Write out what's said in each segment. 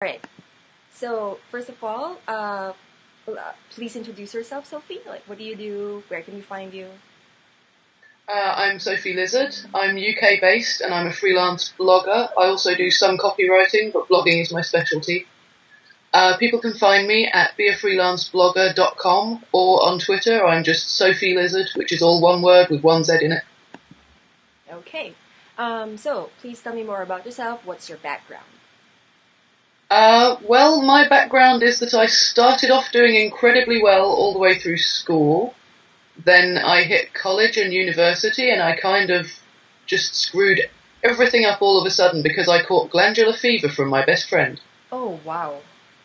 Right. So, first of all, please introduce yourself, Sophie. Like, what do you do? Where can we find you? I'm Sophie Lizard. I'm UK based and I'm a freelance blogger. I also do some copywriting, but blogging is my specialty. People can find me at beafreelanceblogger.com or on Twitter. I'm just Sophie Lizard, which is all one word with one Z in it. Okay. So, please tell me more about yourself. What's your background? Well, my background is that I started off doing incredibly well all the way through school. Then I hit college and university and I kind of just screwed everything up all of a sudden because I caught glandular fever from my best friend. Oh, wow.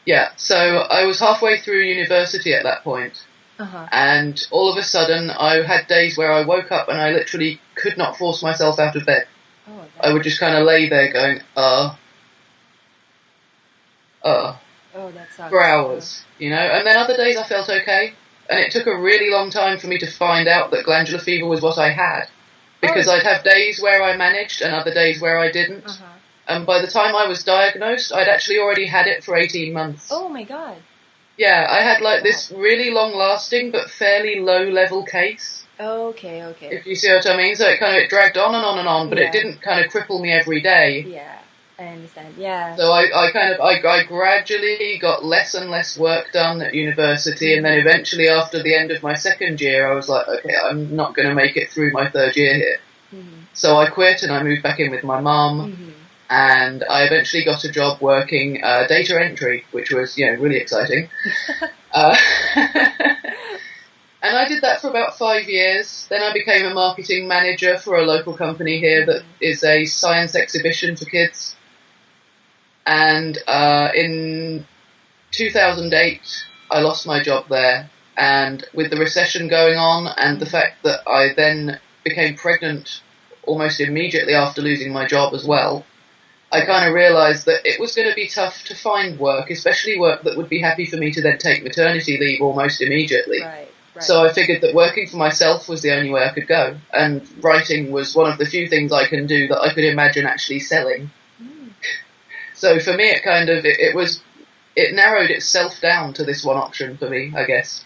Yeah, so I was halfway through university at that point, Uh-huh. and all of a sudden I had days where I woke up and I literally could not force myself out of bed. Oh, I would just kind of lay there going, uh, oh, that for sucks. hours, and then other days I felt okay, and it took a really long time for me to find out that glandular fever was what I had, because Oh, I'd have days where I managed and other days where I didn't, uh-huh. and by the time I was diagnosed, I'd actually already had it for 18 months. Oh my God. Yeah, I had like Wow. this really long-lasting but fairly low-level case, Okay, okay. if you see what I mean. So it dragged on and on and on, but it Yeah, didn't kind of cripple me every day. yeah. I understand. Yeah. So I gradually got less and less work done at university, and then Mm-hmm. eventually after the end of my second year, I was like, okay, I'm not going to make it through my third year here. Mm-hmm. So I quit and I moved back in with my mum, Mm-hmm. and I eventually got a job working data entry, which was really exciting. Uh, And I did that for about 5 years. Then I became a marketing manager for a local company here that is a science exhibition for kids. And in 2008, I lost my job there. And with the recession going on and the Mm-hmm. fact that I then became pregnant almost immediately after losing my job as well, I kind Right. of realised that it was going to be tough to find work, especially work that would be happy for me to then take maternity leave almost immediately. Right. Right. So I figured that working for myself was the only way I could go, and writing was one of the few things I can do that I could imagine actually selling. Mm. So for me, it narrowed itself down to this one option for me, I guess.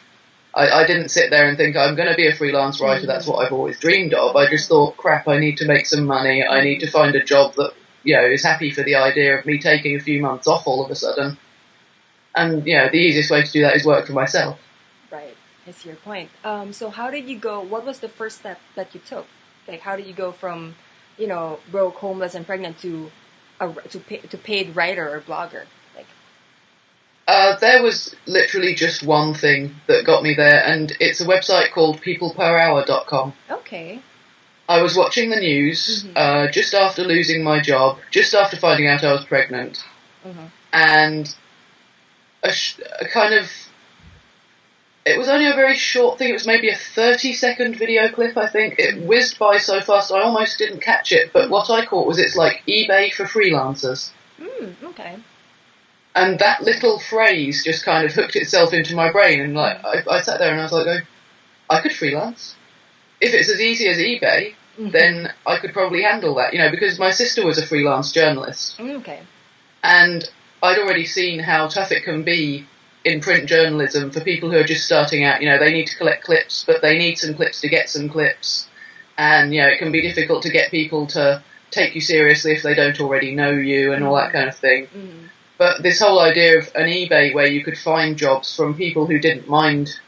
I didn't sit there and think I'm going to be a freelance writer. That's Mm-hmm. what I've always dreamed of. I just Oh. thought, crap, I need to make some money. I need to Mm-hmm. find a job that is happy for the idea of me taking a few months off all of a sudden. And the easiest way to do that is work for myself. Right. I see your point. So how did you go? What was the first step that you took? Like, how did you go from, broke, homeless, and pregnant to paid writer or blogger? Like, There was literally just one thing that got me there, and it's a website called peopleperhour.com. okay. I was watching the news Mm-hmm. just after losing my job, just after finding out I was pregnant, Mm-hmm. and a kind of. It was only a very short thing. It was maybe a 30-second video clip, I think. It whizzed by so fast I almost didn't catch it, but what I caught was it's like eBay for freelancers. Okay. And that little phrase just kind of hooked itself into my brain, and I sat there and I was like, oh, I could freelance. If it's as easy as eBay, Mm-hmm. then I could probably handle that, because my sister was a freelance journalist, Okay. and I'd already seen how tough it can be in print journalism for people who are just starting out. They need to collect clips, but they need some clips to get some clips, and it can be difficult to get people to take you seriously if they don't already know you and all that kind of thing. Mm-hmm. But this whole idea of an eBay where you could find jobs from people who didn't mind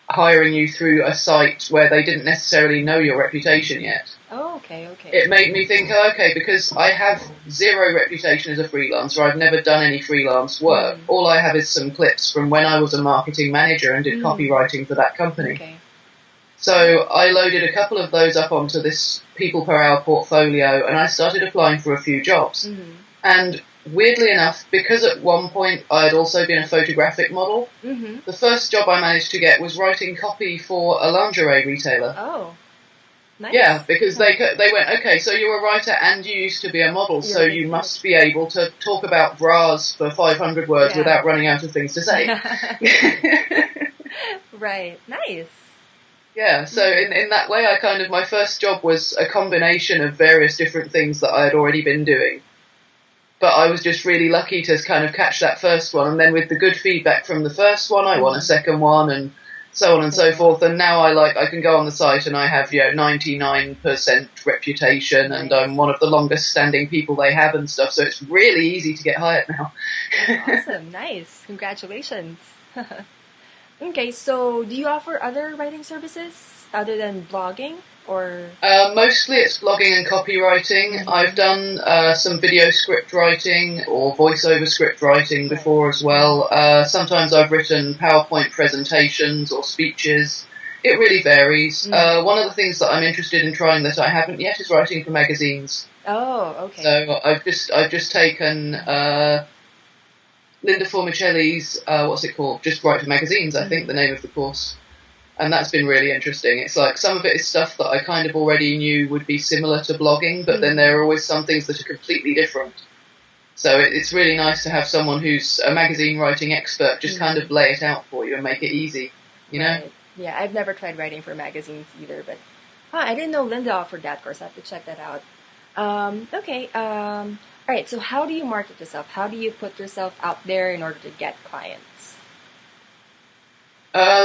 hiring you through a site where they didn't necessarily know your reputation yet, Oh, okay. Okay. it made me think, oh, okay, because I have zero reputation as a freelancer. I've never done any freelance work. Mm-hmm. All I have is some clips from when I was a marketing manager and did Mm-hmm. copywriting for that company. Okay. So I loaded a couple of those up onto this People Per Hour portfolio, and I started applying for a few jobs. Mm-hmm. And weirdly enough, because at one point I had also been a photographic model, Mm-hmm. the first job I managed to get was writing copy for a lingerie retailer. Oh, nice. Yeah, because they went, okay, so you're a writer and you used to be a model, so you must be able to talk about bras for 500 words Yeah. without running out of things to say. Right. Nice. Yeah, so in that way, my first job was a combination of various different things that I had already been doing. But I was just really lucky to kind of catch that first one, and then with the good feedback from the first one, I won a second one, and so on and so forth. And now I can go on the site and I have 99% reputation, and I'm one of the longest standing people they have and stuff. So it's really easy to get hired now. That's awesome, nice, congratulations. Okay, so do you offer other writing services other than blogging? Or mostly it's blogging and copywriting. I've done some video script writing or voiceover script writing before as well. Sometimes I've written PowerPoint presentations or speeches. It really varies. One of the things that I'm interested in trying that I haven't yet is writing for magazines. Oh, okay. So I've just taken Linda Formicelli's what's it called? Just Write for Magazines, I think the name of the course. And that's been really interesting. It's like some of it is stuff that I kind of already knew would be similar to blogging, but then there are always some things that are completely different. So it's really nice to have someone who's a magazine writing expert just kind of lay it out for you and make it easy, you know? Right. Yeah, I've never tried writing for magazines either, but I didn't know Linda offered that course. I have to check that out. Okay. All right, so how do you market yourself? How do you put yourself out there in order to get clients?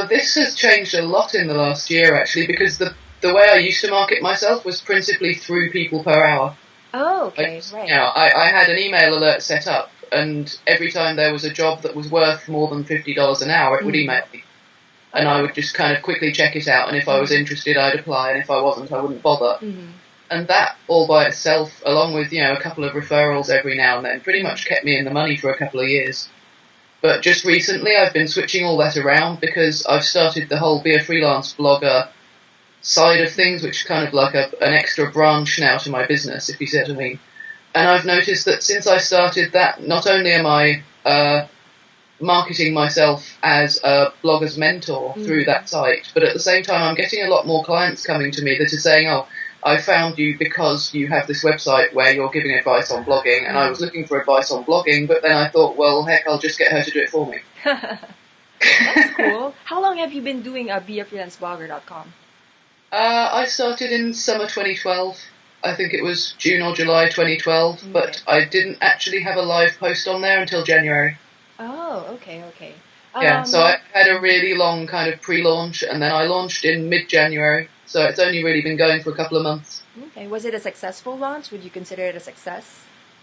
This has changed a lot in the last year, actually, because the way I used to market myself was principally through people per hour. Oh, okay, right. I had an email alert set up, and every time there was a job that was worth more than $50 an hour, it would email me. And I would just kind of quickly check it out, and if I was interested, I'd apply, and if I wasn't, I wouldn't bother. And that, all by itself, along with, a couple of referrals every now and then, pretty much kept me in the money for a couple of years. But just recently I've been switching all that around because I've started the whole Be a Freelance Blogger side of things, which is kind of like an extra branch now to my business, if you see what I mean. And I've noticed that since I started that, not only am I marketing myself as a blogger's mentor through that site, but at the same time I'm getting a lot more clients coming to me that are saying, oh, I found you because you have this website where you're giving advice on blogging, and I was looking for advice on blogging, but then I thought, well, heck, I'll just get her to do it for me. That's cool. How long have you been doing beafreelanceblogger.com? I started in summer 2012. I think it was June or July 2012, but I didn't actually have a live post on there until January. Oh, okay. Yeah, so I had a really long kind of pre-launch, and then I launched in mid-January. So it's only really been going for a couple of months. Okay. Was it a successful launch? Would you consider it a success?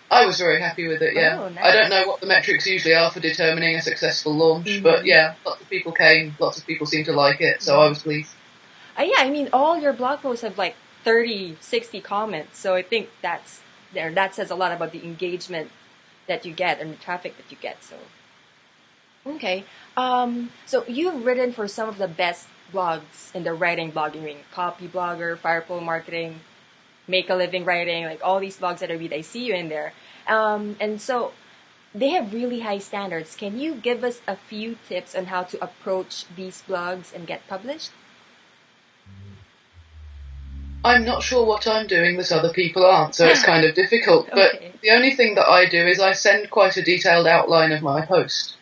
I was very happy with it, yeah. Oh, nice. I don't know what the metrics usually are for determining a successful launch, but yeah, lots of people came, lots of people seemed to like it, so I was pleased. Yeah, I mean, all your blog posts have like 30, 60 comments, so I think that says a lot about the engagement that you get and the traffic that you get, so. Okay. So you've written for some of the best blogs in the writing blogging ring. Copy Blogger, Firepole Marketing, Make a Living Writing, like all these blogs that I read, I see you in there. And so they have really high standards. Can you give us a few tips on how to approach these blogs and get published? I'm not sure what I'm doing that other people aren't, so it's kind of difficult. Okay. But the only thing that I do is I send quite a detailed outline of my post.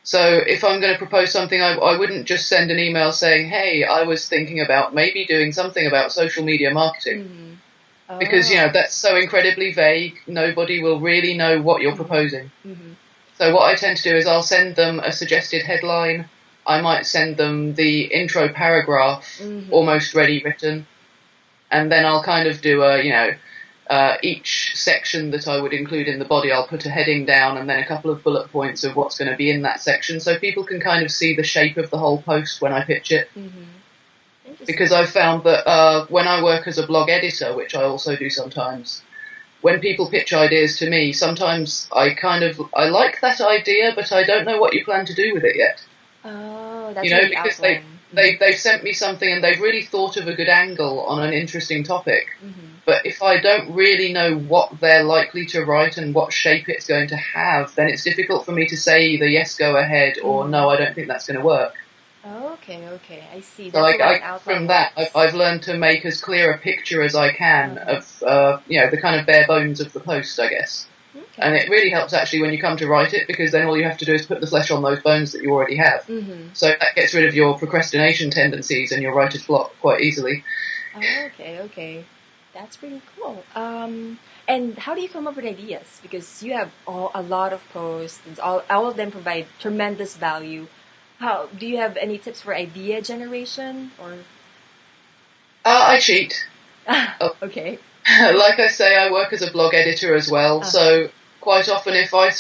So if I'm going to propose something, I wouldn't just send an email saying, hey, I was thinking about maybe doing something about social media marketing. Because, that's so incredibly vague, nobody will really know what you're proposing. So what I tend to do is I'll send them a suggested headline. I might send them the intro paragraph, almost ready written. And then I'll kind of do each section that I would include in the body, I'll put a heading down and then a couple of bullet points of what's going to be in that section, so people can kind of see the shape of the whole post when I pitch it. Because I've found that when I work as a blog editor, which I also do sometimes, when people pitch ideas to me, sometimes I like that idea, but I don't know what you plan to do with it yet. Oh, that's really because outline. they've sent me something and they've really thought of a good angle on an interesting topic. But if I don't really know what they're likely to write and what shape it's going to have, then it's difficult for me to say either yes, go ahead, or no, I don't think that's going to work. Okay, I see. So from that, I've learned to make as clear a picture as I can of the kind of bare bones of the post, I guess. Okay. And it really helps actually when you come to write it, because then all you have to do is put the flesh on those bones that you already have. So that gets rid of your procrastination tendencies and your writer's block quite easily. Okay. That's pretty cool. And how do you come up with ideas? Because you have a lot of posts, and all of them provide tremendous value. How do you have any tips for idea generation or? I cheat. Okay. Like I say, I work as a blog editor as well, so quite often if I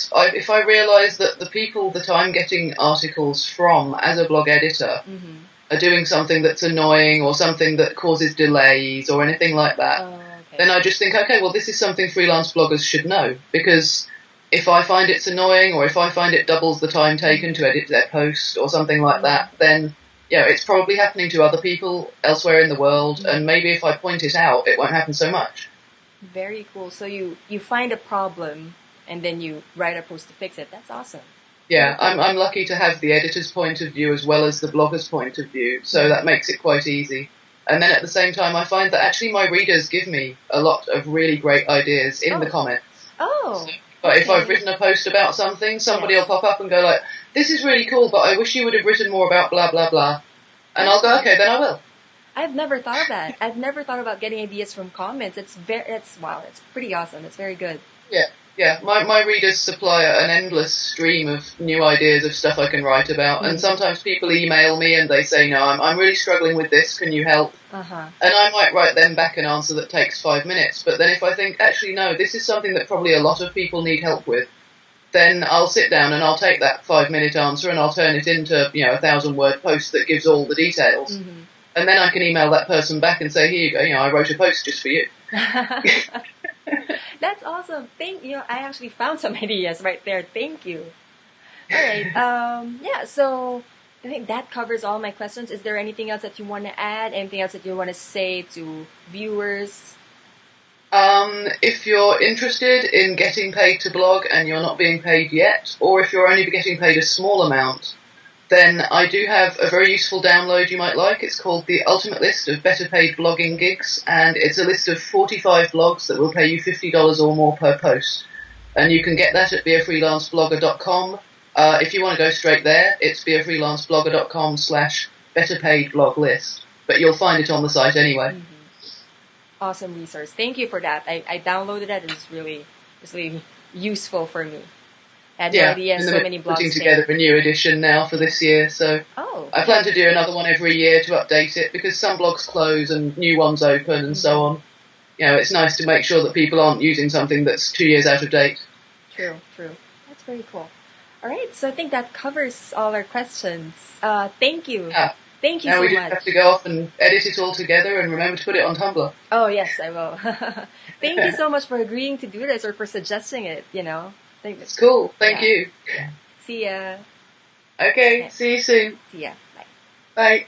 realise that the people that I'm getting articles from as a blog editor are doing something that's annoying or something that causes delays or anything like that, then I just think, okay, well, this is something freelance bloggers should know, because if I find it's annoying or if I find it doubles the time taken to edit their post or something like that, then yeah, it's probably happening to other people elsewhere in the world, and maybe if I point it out, it won't happen so much. Very cool. So you find a problem and then you write a post to fix it. That's awesome. Yeah, I'm lucky to have the editor's point of view as well as the blogger's point of view, so that makes it quite easy. And then at the same time, I find that actually my readers give me a lot of really great ideas in the comments. Oh. But if I've written a post about something, somebody will pop up and go like, this is really cool, but I wish you would have written more about blah, blah, blah. And I'll go, okay, then I will. I've never thought of that. I've never thought about getting ideas from comments. Wow, it's pretty awesome. It's very good. Yeah. My readers supply an endless stream of new ideas of stuff I can write about. And sometimes people email me and they say, no, I'm really struggling with this. Can you help? And I might write them back an answer that takes 5 minutes. But then if I think, actually, no, this is something that probably a lot of people need help with, then I'll sit down and I'll take that 5-minute answer and I'll turn it into, a 1,000-word post that gives all the details. And then I can email that person back and say, here you go, I wrote a post just for you. That's awesome. I actually found some ideas right there. Thank you. All right. So I think that covers all my questions. Is there anything else that you want to add? Anything else that you want to say to viewers? If you're interested in getting paid to blog and you're not being paid yet, or if you're only getting paid a small amount, then I do have a very useful download you might like. It's called The Ultimate List of Better Paid Blogging Gigs, and it's a list of 45 blogs that will pay you $50 or more per post. And you can get that at beafreelanceblogger.com. If you want to go straight there, it's beafreelanceblogger.com/betterpaidbloglist. But you'll find it on the site anyway. Awesome resource. Thank you for that. I downloaded that. It's really useful for me. I had no idea so many blogs. Putting together a new edition now for this year, so I plan to do another one every year to update it, because some blogs close and new ones open and so on. It's nice to make sure that people aren't using something that's 2 years out of date. True. That's very cool. All right, so I think that covers all our questions. Thank you. Thank you so much. Now we just have to go off and edit it all together and remember to put it on Tumblr. Oh, yes, I will. Thank you so much for agreeing to do this or for suggesting it, It's cool. Thank you. See ya. Okay, see you soon. See ya. Bye. Bye.